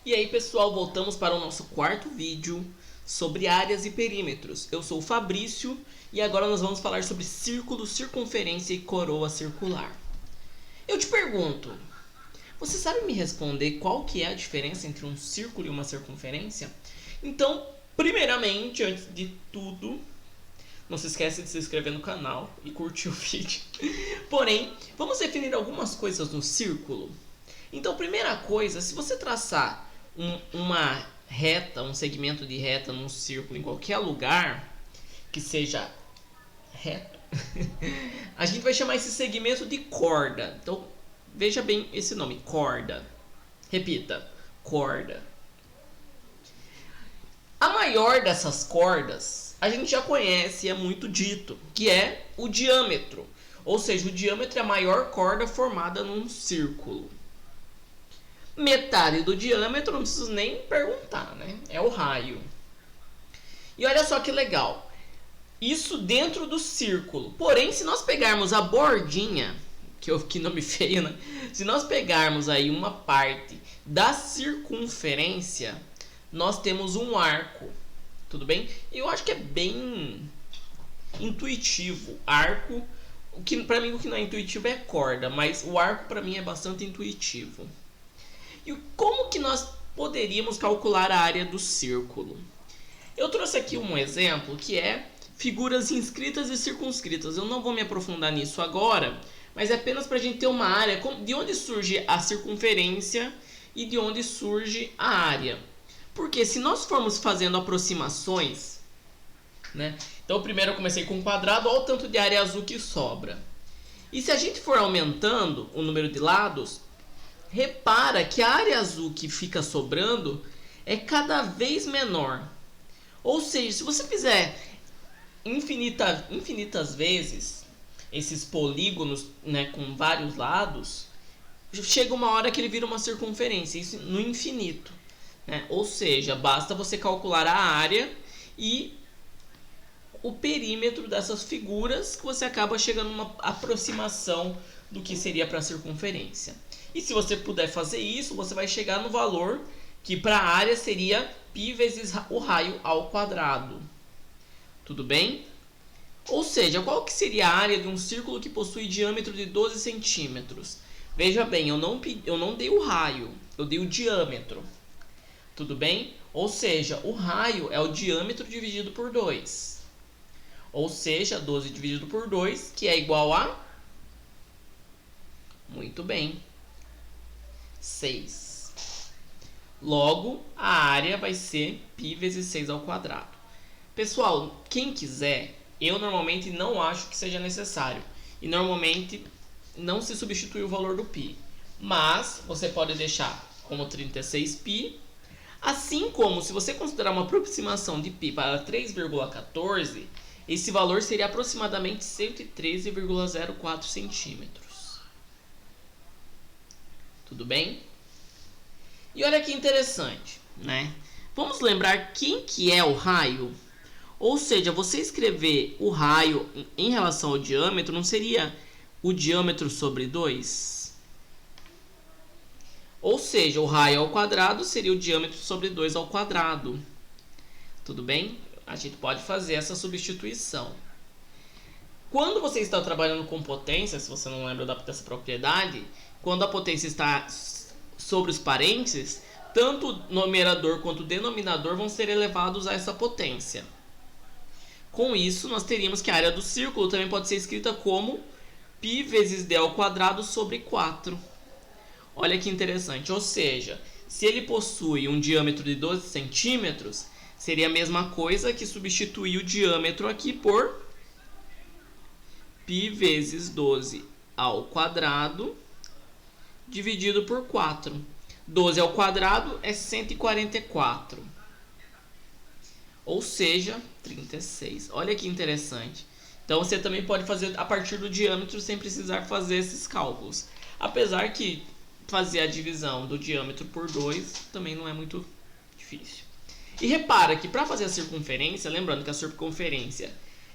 E aí pessoal, voltamos para o nosso quarto vídeo sobre áreas e perímetros. Eu sou o Fabrício e agora nós vamos falar sobre círculo, circunferência e coroa circular. Eu te pergunto, você sabe me responder qual que é a diferença entre um círculo e uma circunferência? Então, primeiramente, antes de tudo, não se esqueça de se inscrever no canal e curtir o vídeo. Porém, vamos definir algumas coisas no círculo. Então, primeira coisa, se você traçar uma reta, um segmento de reta num círculo em qualquer lugar que seja reto, a gente vai chamar esse segmento de corda. Então, veja bem esse nome, corda. Repita, corda. A maior dessas cordas, a gente já conhece, é muito dito, que é o diâmetro. Ou seja, o diâmetro é a maior corda formada num círculo. Metade do diâmetro, não preciso nem perguntar, né? É o raio. E olha só que legal. Isso dentro do círculo. Porém, se nós pegarmos a bordinha, que nome feio, né? Se nós pegarmos aí uma parte da circunferência, nós temos um arco. Tudo bem? E eu acho que é bem intuitivo. Arco, para mim o que não é intuitivo é corda, mas o arco para mim é bastante intuitivo. E como que nós poderíamos calcular a área do círculo? Eu trouxe aqui um exemplo que é figuras inscritas e circunscritas. Eu não vou me aprofundar nisso agora, mas é apenas para a gente ter uma área de onde surge a circunferência e de onde surge a área. Porque se nós formos fazendo aproximações, né? Então primeiro eu comecei com um quadrado, olha o tanto de área azul que sobra. E se a gente for aumentando o número de lados, repara que a área azul que fica sobrando é cada vez menor. Ou seja, se você fizer infinitas vezes esses polígonos, né, com vários lados, chega uma hora que ele vira uma circunferência, isso no infinito, né? Ou seja, basta você calcular a área e o perímetro dessas figuras que você acaba chegando numa aproximação do que seria para a circunferência. E se você puder fazer isso, você vai chegar no valor que para a área seria π vezes o raio ao quadrado. Tudo bem? Ou seja, qual que seria a área de um círculo que possui diâmetro de 12 centímetros? Veja bem, eu não dei o raio, eu dei o diâmetro. Tudo bem? Ou seja, o raio é o diâmetro dividido por 2. Ou seja, 12 dividido por 2, que é igual a... Muito bem. 6. Logo, a área vai ser π vezes 6 ao quadrado. Pessoal, quem quiser, eu normalmente não acho que seja necessário. E normalmente não se substitui o valor do π. Mas você pode deixar como 36π. Assim como, se você considerar uma aproximação de π para 3,14, esse valor seria aproximadamente 113,04 centímetros. Tudo bem? E olha que interessante, né? Vamos lembrar quem que é o raio? Ou seja, você escrever o raio em relação ao diâmetro, não seria o diâmetro sobre 2? Ou seja, o raio ao quadrado seria o diâmetro sobre 2 ao quadrado. Tudo bem? A gente pode fazer essa substituição. Quando você está trabalhando com potência, se você não lembra dessa propriedade, quando a potência está sobre os parênteses, tanto o numerador quanto o denominador vão ser elevados a essa potência. Com isso, nós teríamos que a área do círculo também pode ser escrita como π vezes d ao quadrado sobre 4. Olha que interessante. Ou seja, se ele possui um diâmetro de 12 centímetros, seria a mesma coisa que substituir o diâmetro aqui por π vezes 12 ao quadrado dividido por 4. 12 ao quadrado é 144. Ou seja, 36. Olha que interessante. Então você também pode fazer a partir do diâmetro sem precisar fazer esses cálculos. Apesar que fazer a divisão do diâmetro por 2 também não é muito difícil. E repara que para fazer a circunferência, lembrando que a circunferência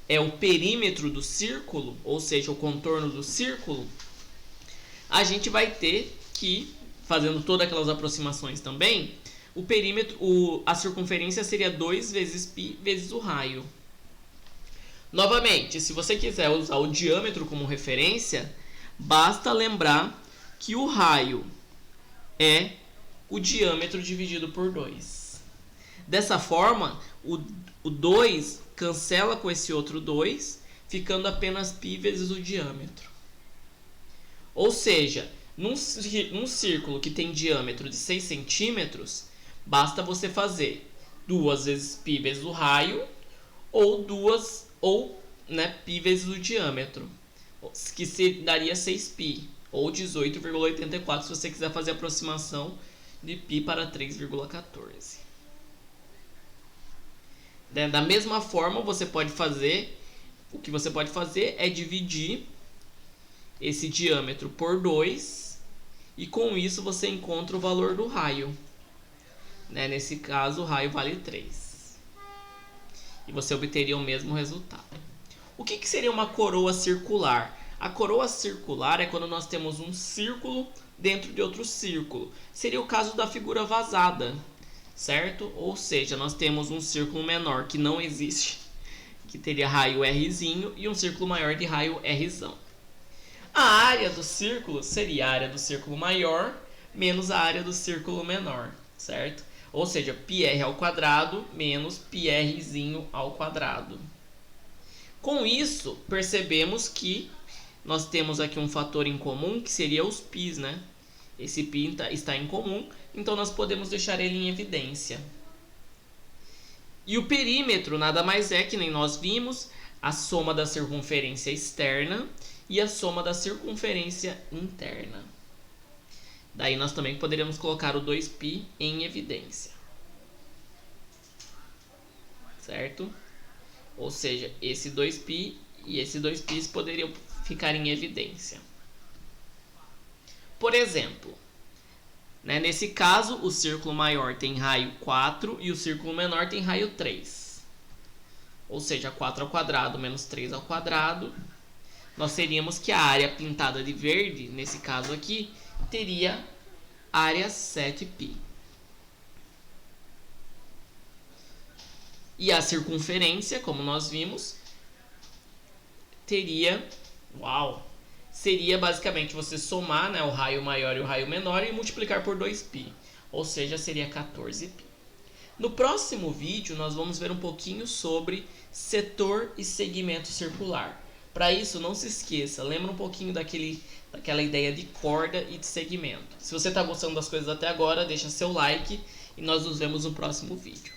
é o perímetro do círculo, ou seja, o contorno do círculo, a gente vai ter que, fazendo todas aquelas aproximações também, o perímetro, a circunferência seria 2 vezes π vezes o raio. Novamente, se você quiser usar o diâmetro como referência, basta lembrar que o raio é o diâmetro dividido por 2. Dessa forma, o 2 cancela com esse outro 2, ficando apenas π vezes o diâmetro. Ou seja, num círculo que tem diâmetro de 6 centímetros, basta você fazer 2 vezes π vezes o raio, ou π vezes o diâmetro, que daria 6π, ou 18,84 se você quiser fazer a aproximação de π para 3,14. Da mesma forma, o que você pode fazer é dividir esse diâmetro por 2, e com isso você encontra o valor do raio. Nesse caso, o raio vale 3. E você obteria o mesmo resultado. O que seria uma coroa circular? A coroa circular é quando nós temos um círculo dentro de outro círculo. Seria o caso da figura vazada, certo? Ou seja, nós temos um círculo menor que não existe, que teria raio Rzinho, e um círculo maior de raio Rzão. A área do círculo seria a área do círculo maior menos a área do círculo menor, certo? Ou seja, πr ao quadrado menos πrzinho ao quadrado. Com isso, percebemos que nós temos aqui um fator em comum, que seria os π's, né? Esse π está em comum, então nós podemos deixar ele em evidência. E o perímetro nada mais é, que nem nós vimos, a soma da circunferência externa e a soma da circunferência interna. Daí nós também poderíamos colocar o 2π em evidência, certo? Ou seja, esse 2π e esse 2π poderiam ficar em evidência. Por exemplo, nesse caso, o círculo maior tem raio 4 e o círculo menor tem raio 3. Ou seja, 4 ao quadrado menos 3 ao quadrado. Nós teríamos que a área pintada de verde, nesse caso aqui, teria área 7π. E a circunferência, como nós vimos, seria basicamente você somar, o raio maior e o raio menor e multiplicar por 2π. Ou seja, seria 14π. No próximo vídeo, nós vamos ver um pouquinho sobre setor e segmento circular. Para isso, não se esqueça, lembra um pouquinho daquela ideia de corda e de segmento. Se você está gostando das coisas até agora, deixa seu like e nós nos vemos no próximo vídeo.